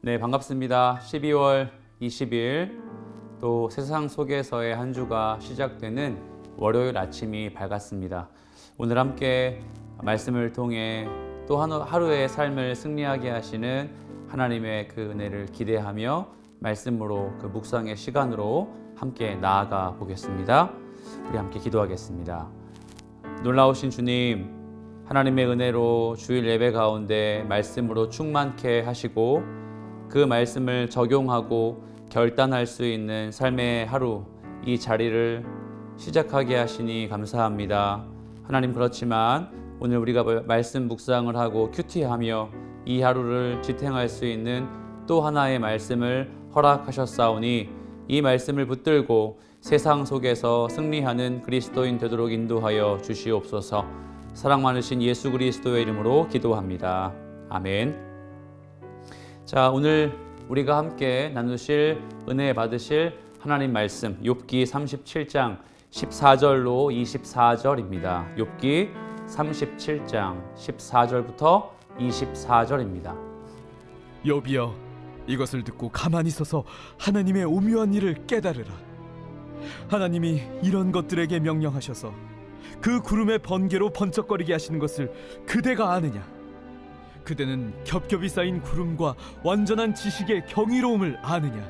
네, 반갑습니다. 12월 20일 또 세상 속에서의 한 주가 시작되는 월요일 아침이 밝았습니다. 오늘 함께 말씀을 통해 또 하루의 삶을 승리하게 하시는 하나님의 그 은혜를 기대하며 말씀으로 그 묵상의 시간으로 함께 나아가 보겠습니다. 우리 함께 기도하겠습니다. 놀라우신 주님, 하나님의 은혜로 주일 예배 가운데 말씀으로 충만케 하시고 그 말씀을 적용하고 결단할 수 있는 삶의 하루, 이 자리를 시작하게 하시니 감사합니다. 하나님, 그렇지만 오늘 우리가 말씀 묵상을 하고 큐티하며 이 하루를 지탱할 수 있는 또 하나의 말씀을 허락하셨사오니 이 말씀을 붙들고 세상 속에서 승리하는 그리스도인 되도록 인도하여 주시옵소서. 사랑 많으신 예수 그리스도의 이름으로 기도합니다. 아멘. 자, 오늘 우리가 함께 나누실 은혜 받으실 하나님 말씀 욥기 37장 14절로 24절입니다. 욥기 37장 14절부터 24절입니다. 욥이여, 이것을 듣고 가만히 서서 하나님의 오묘한 일을 깨달으라. 하나님이 이런 것들에게 명령하셔서 그 구름의 번개로 번쩍거리게 하시는 것을 그대가 아느냐? 그대는 겹겹이 쌓인 구름과 완전한 지식의 경이로움을 아느냐?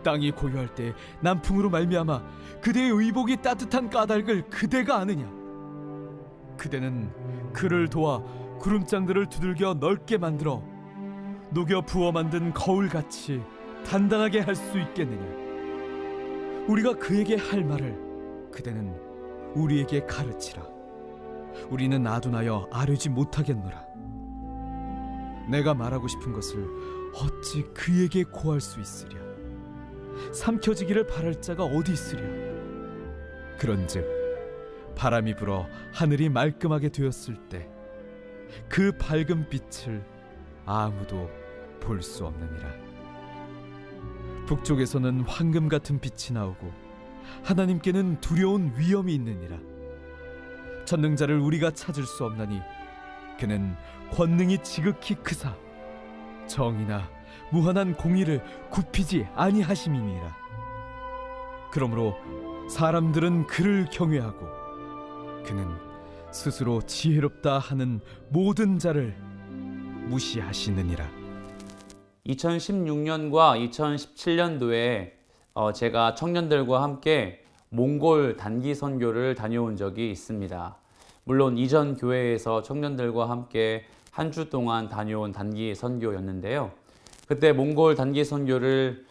땅이 고요할 때 남풍으로 말미암아 그대의 의복이 따뜻한 까닭을 그대가 아느냐? 그대는 그를 도와 구름장들을 두들겨 넓게 만들어 녹여 부어 만든 거울같이 단단하게 할 수 있겠느냐? 우리가 그에게 할 말을 그대는 우리에게 가르치라. 우리는 아둔하여 아뢰지 못하겠노라. 내가 말하고 싶은 것을 어찌 그에게 고할 수 있으랴? 삼켜지기를 바랄 자가 어디 있으랴? 그런즉 바람이 불어 하늘이 말끔하게 되었을 때 그 밝은 빛을 아무도 볼 수 없느니라. 북쪽에서는 황금 같은 빛이 나오고 하나님께는 두려운 위엄이 있느니라. 전능자를 우리가 찾을 수 없나니 그는 권능이 지극히 크사 정의나 무한한 공의를 굽히지 아니하심이니라. 그러므로 사람들은 그를 경외하고 그는 스스로 지혜롭다 하는 모든 자를 무시하시느니라. 2016년과 2017년도에 제가 청년들과 함께 몽골 단기 선교를 다녀온 적이 있습니다. 물론 이전 교회에서 청년들과 함께 한 주 동안 다녀온 단기 선교였는데요. 그때 몽골 단기 선교를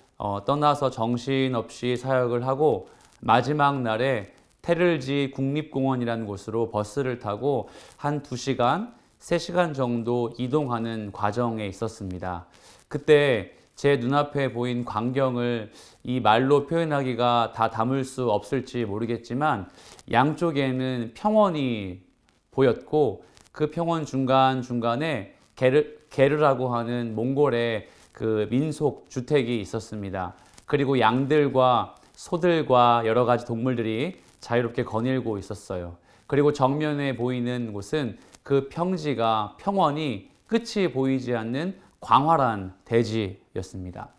떠나서 정신없이 사역을 하고 마지막 날에 테를지 국립공원이라는 곳으로 버스를 타고 한 2시간, 3시간 정도 이동하는 과정에 있었습니다. 그때 제 눈앞에 보인 광경을 이 말로 표현하기가 다 담을 수 없을지 모르겠지만 양쪽에는 평원이 보였고 그 평원 중간중간에 게르라고 하는 몽골의 그 민속 주택이 있었습니다. 그리고 양들과 소들과 여러 가지 동물들이 자유롭게 거닐고 있었어요. 그리고 정면에 보이는 곳은 그 평원이 끝이 보이지 않는 광활한 대지였습니다.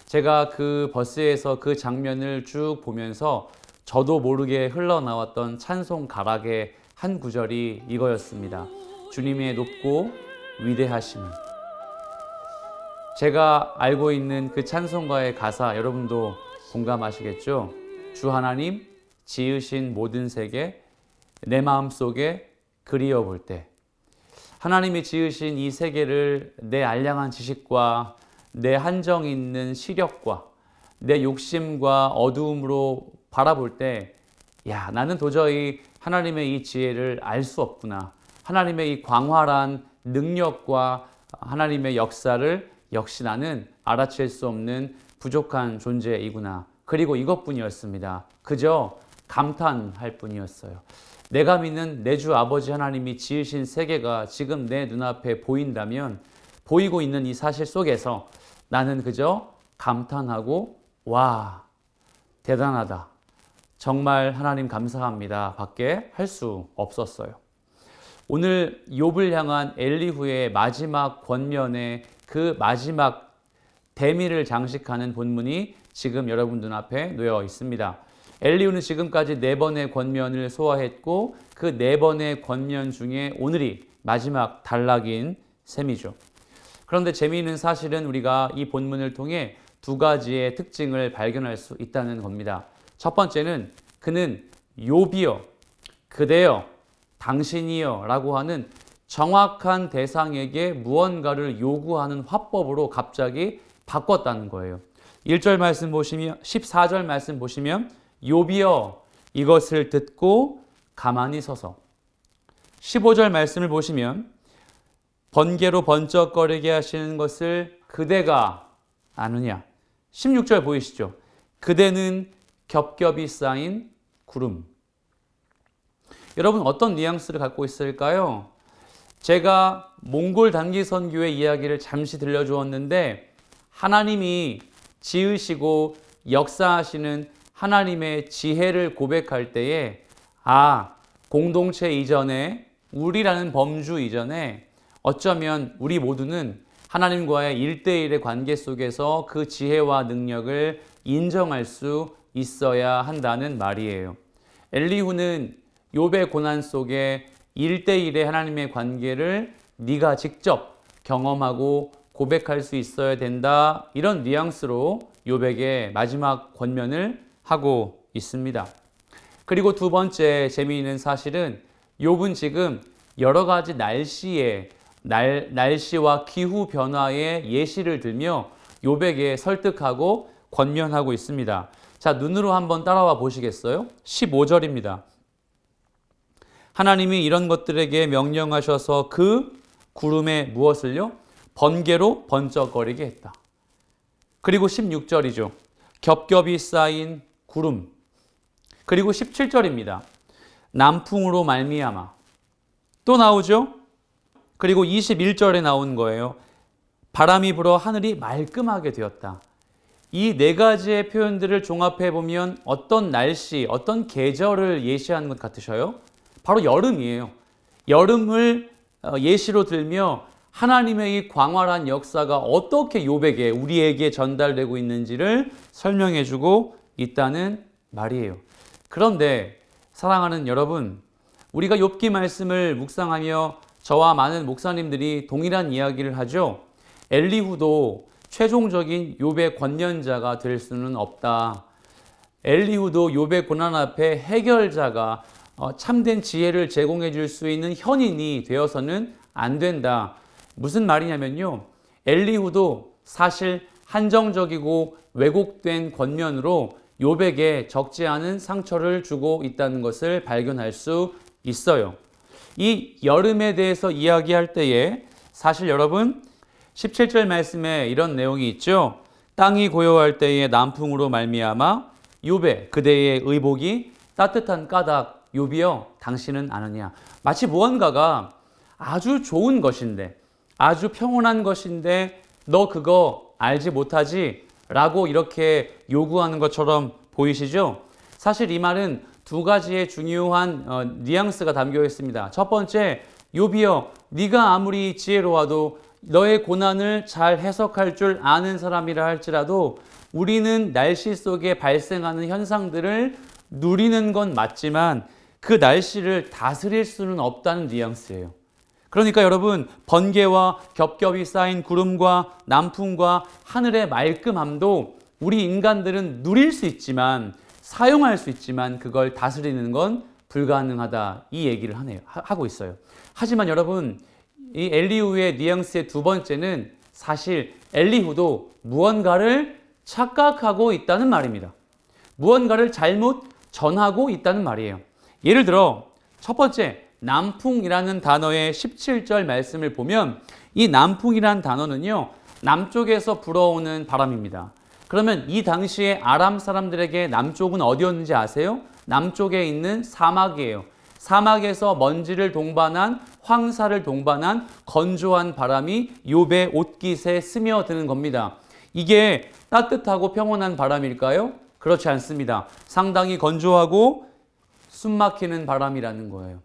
제가 그 버스에서 그 장면을 쭉 보면서 저도 모르게 흘러나왔던 찬송 가락의 한 구절이 이거였습니다. 주님의 높고 위대하심은. 제가 알고 있는 그 찬송가의 가사 여러분도 공감하시겠죠? 주 하나님 지으신 모든 세계 내 마음속에 그리워 볼 때, 하나님이 지으신 이 세계를 내 알량한 지식과 내 한정 있는 시력과 내 욕심과 어두움으로 바라볼 때, 야, 나는 도저히 하나님의 이 지혜를 알 수 없구나. 하나님의 이 광활한 능력과 하나님의 역사를 역시 나는 알아챌 수 없는 부족한 존재이구나. 그리고 이것뿐이었습니다. 그저 감탄할 뿐이었어요. 내가 믿는 내 주 아버지 하나님이 지으신 세계가 지금 내 눈앞에 보인다면, 보이고 있는 이 사실 속에서 나는 그저 감탄하고 와, 대단하다, 정말 하나님 감사합니다 밖에 할 수 없었어요. 오늘 욥을 향한 엘리후의 마지막 권면의 그 마지막 대미를 장식하는 본문이 지금 여러분 눈앞에 놓여 있습니다. 엘리후는 지금까지 4번의 권면을 소화했고 그 4번의 권면 중에 오늘이 마지막 단락인 셈이죠. 그런데 재미있는 사실은 우리가 이 본문을 통해 2가지의 특징을 발견할 수 있다는 겁니다. 첫 번째는 그는 욥이여, 그대여, 당신이여 라고 하는 정확한 대상에게 무언가를 요구하는 화법으로 갑자기 바꿨다는 거예요. 1절 말씀 보시면 14절 말씀 보시면 욥이여 이것을 듣고 가만히 서서 15절 말씀을 보시면 번개로 번쩍거리게 하시는 것을 그대가 아느냐. 16절 보이시죠? 그대는 겹겹이 쌓인 구름. 여러분 어떤 뉘앙스를 갖고 있을까요? 제가 몽골 단기 선교의 이야기를 잠시 들려주었는데 하나님이 지으시고 역사하시는 하나님의 지혜를 고백할 때에 공동체 이전에 우리라는 범주 이전에 어쩌면 우리 모두는 하나님과의 1대1의 관계 속에서 그 지혜와 능력을 인정할 수 있어야 한다는 말이에요. 엘리후는 욥의 고난 속에 1대1의 하나님의 관계를 네가 직접 경험하고 고백할 수 있어야 된다. 이런 뉘앙스로 욥에게 마지막 권면을 하고 있습니다. 그리고 두 번째 재미있는 사실은 욥은 지금 여러 가지 날씨와 기후 변화의 예시를 들며 욥에게 설득하고 권면하고 있습니다. 자, 눈으로 한번 따라와 보시겠어요? 15절입니다. 하나님이 이런 것들에게 명령하셔서 그 구름에 무엇을요? 번개로 번쩍거리게 했다. 그리고 16절이죠. 겹겹이 쌓인 구름. 그리고 17절입니다. 남풍으로 말미암아. 또 나오죠? 그리고 21절에 나온 거예요. 바람이 불어 하늘이 말끔하게 되었다. 이 4가지의 표현들을 종합해 보면 어떤 날씨, 어떤 계절을 예시하는 것 같으셔요? 바로 여름이에요. 여름을 예시로 들며 하나님의 이 광활한 역사가 어떻게 욥에게 우리에게 전달되고 있는지를 설명해 주고 있다는 말이에요. 그런데 사랑하는 여러분, 우리가 욥기 말씀을 묵상하며 저와 많은 목사님들이 동일한 이야기를 하죠. 엘리후도 최종적인 욥의 권면자가 될 수는 없다. 엘리후도 욥의 고난 앞에 해결자가 참된 지혜를 제공해 줄 수 있는 현인이 되어서는 안 된다. 무슨 말이냐면요. 엘리후도 사실 한정적이고 왜곡된 권면으로 욥에게 적지 않은 상처를 주고 있다는 것을 발견할 수 있어요. 이 여름에 대해서 이야기할 때에 사실 여러분 17절 말씀에 이런 내용이 있죠. 땅이 고요할 때에 남풍으로 말미암아 욥의 그대의 의복이 따뜻한 까닭 욥이여 당신은 아느냐. 마치 무언가가 아주 좋은 것인데 아주 평온한 것인데 너 그거 알지 못하지? 라고 이렇게 요구하는 것처럼 보이시죠? 사실 이 말은 2가지의 중요한 뉘앙스가 담겨 있습니다. 첫 번째, 욥이여 네가 아무리 지혜로워도 너의 고난을 잘 해석할 줄 아는 사람이라 할지라도 우리는 날씨 속에 발생하는 현상들을 누리는 건 맞지만 그 날씨를 다스릴 수는 없다는 뉘앙스예요. 그러니까 여러분, 번개와 겹겹이 쌓인 구름과 남풍과 하늘의 말끔함도 우리 인간들은 누릴 수 있지만 사용할 수 있지만 그걸 다스리는 건 불가능하다. 이 얘기를 하고 있어요. 하지만 여러분, 이 엘리후의 뉘앙스의 두 번째는 사실 엘리후도 무언가를 착각하고 있다는 말입니다. 무언가를 잘못 전하고 있다는 말이에요. 예를 들어 첫 번째, 남풍이라는 단어의 17절 말씀을 보면 이 남풍이라는 단어는요, 남쪽에서 불어오는 바람입니다. 그러면 이 당시에 아람 사람들에게 남쪽은 어디였는지 아세요? 남쪽에 있는 사막이에요. 사막에서 먼지를 동반한, 황사를 동반한 건조한 바람이 욥의 옷깃에 스며드는 겁니다. 이게 따뜻하고 평온한 바람일까요? 그렇지 않습니다. 상당히 건조하고 숨막히는 바람이라는 거예요.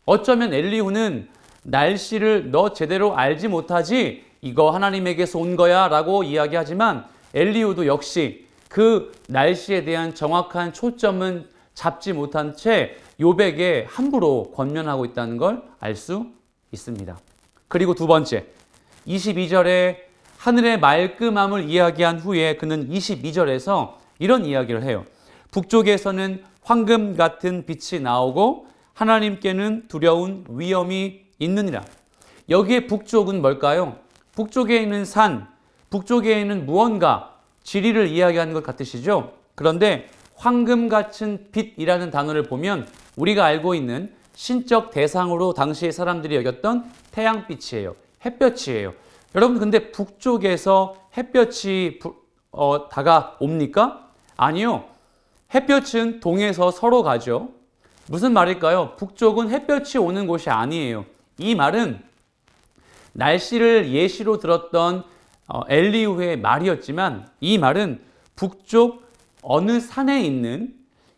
어쩌면 엘리후는 날씨를 너 제대로 알지 못하지? 이거 하나님에게서 온 거야 라고 이야기하지만 엘리후도 역시 그 날씨에 대한 정확한 초점은 잡지 못한 채 욥에게 함부로 권면하고 있다는 걸 알 수 있습니다. 그리고 두 번째, 22절에 하늘의 말끔함을 이야기한 후에 그는 22절에서 이런 이야기를 해요. 북쪽에서는 황금 같은 빛이 나오고 하나님께는 두려운 위엄이 있느니라. 여기에 북쪽은 뭘까요? 북쪽에 있는 산, 북쪽에 있는 무언가, 지리를 이야기하는 것 같으시죠? 그런데 황금 같은 빛이라는 단어를 보면 우리가 알고 있는 신적 대상으로 당시의 사람들이 여겼던 태양빛이에요. 햇볕이에요. 여러분, 근데 북쪽에서 햇볕이 다가옵니까? 아니요. 햇볕은 동에서 서로 가죠. 무슨 말일까요? 북쪽은 햇볕이 오는 곳이 아니에요. 이 말은 날씨를 예시로 들었던 엘리후의 말이었지만 이 말은 북쪽 어느 산에 있는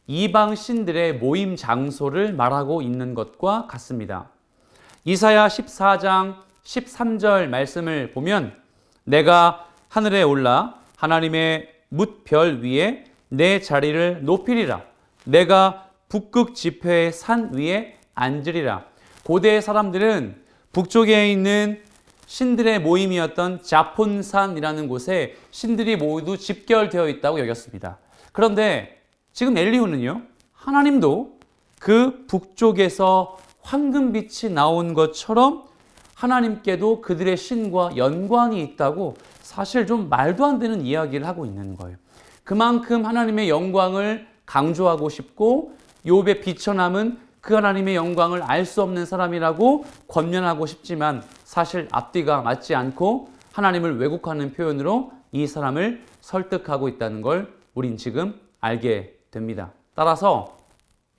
이방 신들의 모임 장소를 말하고 있는 것과 같습니다. 이사야 14장 13절 말씀을 보면 내가 하늘에 올라 하나님의 뭇별 위에 내 자리를 높이리라. 내가 북극 지폐의 산 위에 앉으리라. 고대 사람들은 북쪽에 있는 신들의 모임이었던 자폰산이라는 곳에 신들이 모두 집결되어 있다고 여겼습니다. 그런데 지금 엘리후는요, 하나님도 그 북쪽에서 황금빛이 나온 것처럼 하나님께도 그들의 신과 연관이 있다고 사실 좀 말도 안 되는 이야기를 하고 있는 거예요. 그만큼 하나님의 영광을 강조하고 싶고 욥의 비천함은 그 하나님의 영광을 알 수 없는 사람이라고 권면하고 싶지만 사실 앞뒤가 맞지 않고 하나님을 왜곡하는 표현으로 이 사람을 설득하고 있다는 걸 우린 지금 알게 됩니다. 따라서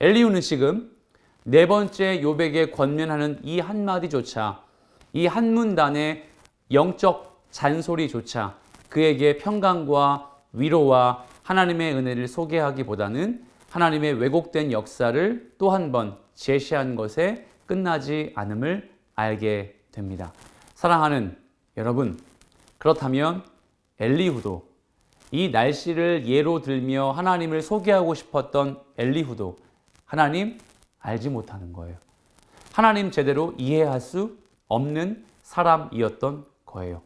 엘리후는 지금 네 번째 욥에게 권면하는 이 한마디조차, 이 한 문단의 영적 잔소리조차 그에게 평강과 위로와 하나님의 은혜를 소개하기보다는 하나님의 왜곡된 역사를 또 한 번 제시한 것에 끝나지 않음을 알게 됩니다. 사랑하는 여러분, 그렇다면 엘리후도 이 날씨를 예로 들며 하나님을 소개하고 싶었던 엘리후도 하나님 알지 못하는 거예요. 하나님 제대로 이해할 수 없는 사람이었던 거예요.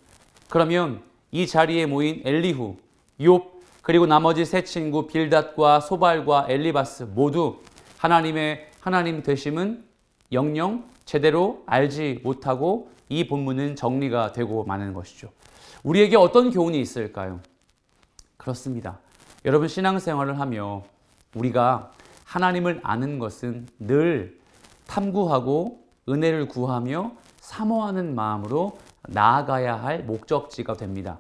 그러면 이 자리에 모인 엘리후, 욥, 그리고 나머지 세 친구 빌닷과 소발과 엘리바스 모두 하나님 되심은 영영 제대로 알지 못하고 이 본문은 정리가 되고 마는 것이죠. 우리에게 어떤 교훈이 있을까요? 그렇습니다. 여러분, 신앙생활을 하며 우리가 하나님을 아는 것은 늘 탐구하고 은혜를 구하며 사모하는 마음으로 나아가야 할 목적지가 됩니다.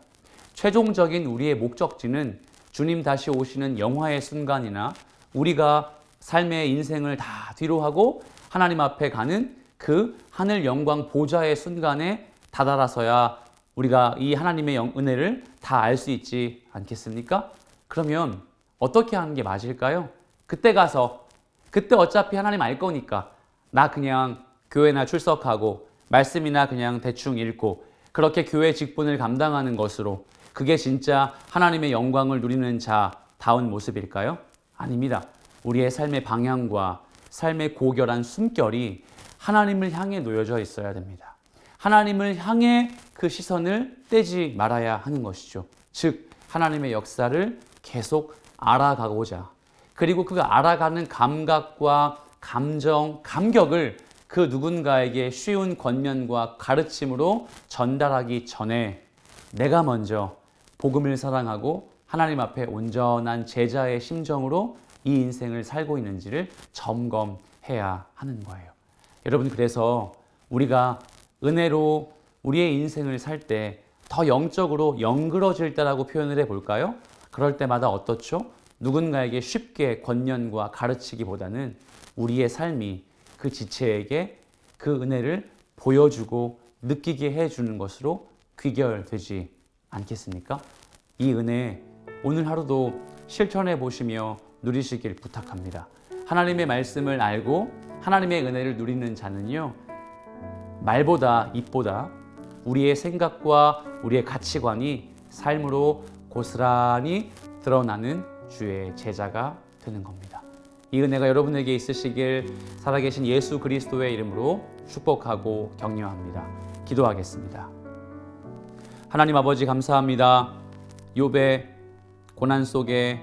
최종적인 우리의 목적지는 주님 다시 오시는 영화의 순간이나 우리가 삶의 인생을 다 뒤로하고 하나님 앞에 가는 그 하늘 영광 보좌의 순간에 다다라서야 우리가 이 하나님의 은혜를 다 알 수 있지 않겠습니까? 그러면 어떻게 하는 게 맞을까요? 그때 가서 그때 어차피 하나님 알 거니까 나 그냥 교회나 출석하고 말씀이나 그냥 대충 읽고 그렇게 교회 직분을 감당하는 것으로 그게 진짜 하나님의 영광을 누리는 자다운 모습일까요? 아닙니다. 우리의 삶의 방향과 삶의 고결한 숨결이 하나님을 향해 놓여져 있어야 됩니다. 하나님을 향해 그 시선을 떼지 말아야 하는 것이죠. 즉 하나님의 역사를 계속 알아가고자, 그리고 그 알아가는 감각과 감정, 감격을 그 누군가에게 쉬운 권면과 가르침으로 전달하기 전에 내가 먼저 복음을 사랑하고 하나님 앞에 온전한 제자의 심정으로 이 인생을 살고 있는지를 점검해야 하는 거예요. 여러분, 그래서 우리가 은혜로 우리의 인생을 살 때 더 영적으로 영그러질 때라고 표현을 해볼까요? 그럴 때마다 어떻죠? 누군가에게 쉽게 권면과 가르치기보다는 우리의 삶이 그 지체에게 그 은혜를 보여주고 느끼게 해주는 것으로 귀결되지 않겠습니까? 이 은혜 오늘 하루도 실천해 보시며 누리시길 부탁합니다. 하나님의 말씀을 알고 하나님의 은혜를 누리는 자는요, 말보다 입보다 우리의 생각과 우리의 가치관이 삶으로 고스란히 드러나는 주의 제자가 되는 겁니다. 이 은혜가 여러분에게 있으시길 살아계신 예수 그리스도의 이름으로 축복하고 격려합니다. 기도하겠습니다. 하나님 아버지 감사합니다. 욥의 고난 속에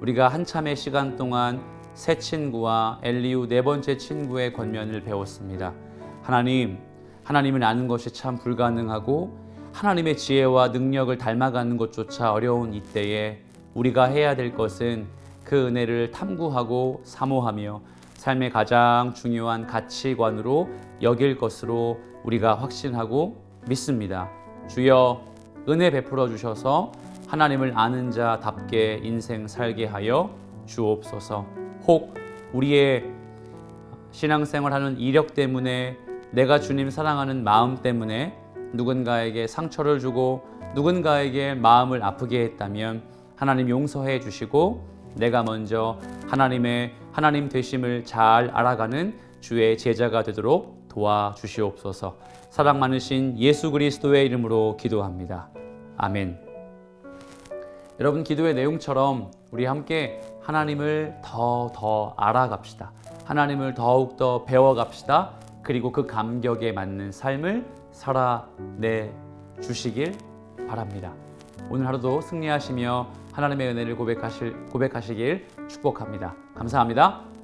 우리가 한참의 시간 동안 새 친구와 엘리후 네 번째 친구의 권면을 배웠습니다. 하나님을 아는 것이 참 불가능하고 하나님의 지혜와 능력을 닮아가는 것조차 어려운 이때에 우리가 해야 될 것은 그 은혜를 탐구하고 사모하며 삶의 가장 중요한 가치관으로 여길 것으로 우리가 확신하고 믿습니다. 주여 은혜 베풀어 주셔서 하나님을 아는 자답게 인생 살게 하여 주옵소서. 혹 우리의 신앙생활하는 이력 때문에 내가 주님 사랑하는 마음 때문에 누군가에게 상처를 주고 누군가에게 마음을 아프게 했다면 하나님 용서해 주시고 내가 먼저 하나님 되심을 잘 알아가는 주의 제자가 되도록 도와주시옵소서. 사랑 많으신 예수 그리스도의 이름으로 기도합니다. 아멘. 여러분, 기도의 내용처럼 우리 함께 하나님을 더 알아갑시다. 하나님을 더욱더 배워갑시다. 그리고 그 감격에 맞는 삶을 살아내 주시길 바랍니다. 오늘 하루도 승리하시며 하나님의 은혜를 고백하시길 축복합니다. 감사합니다.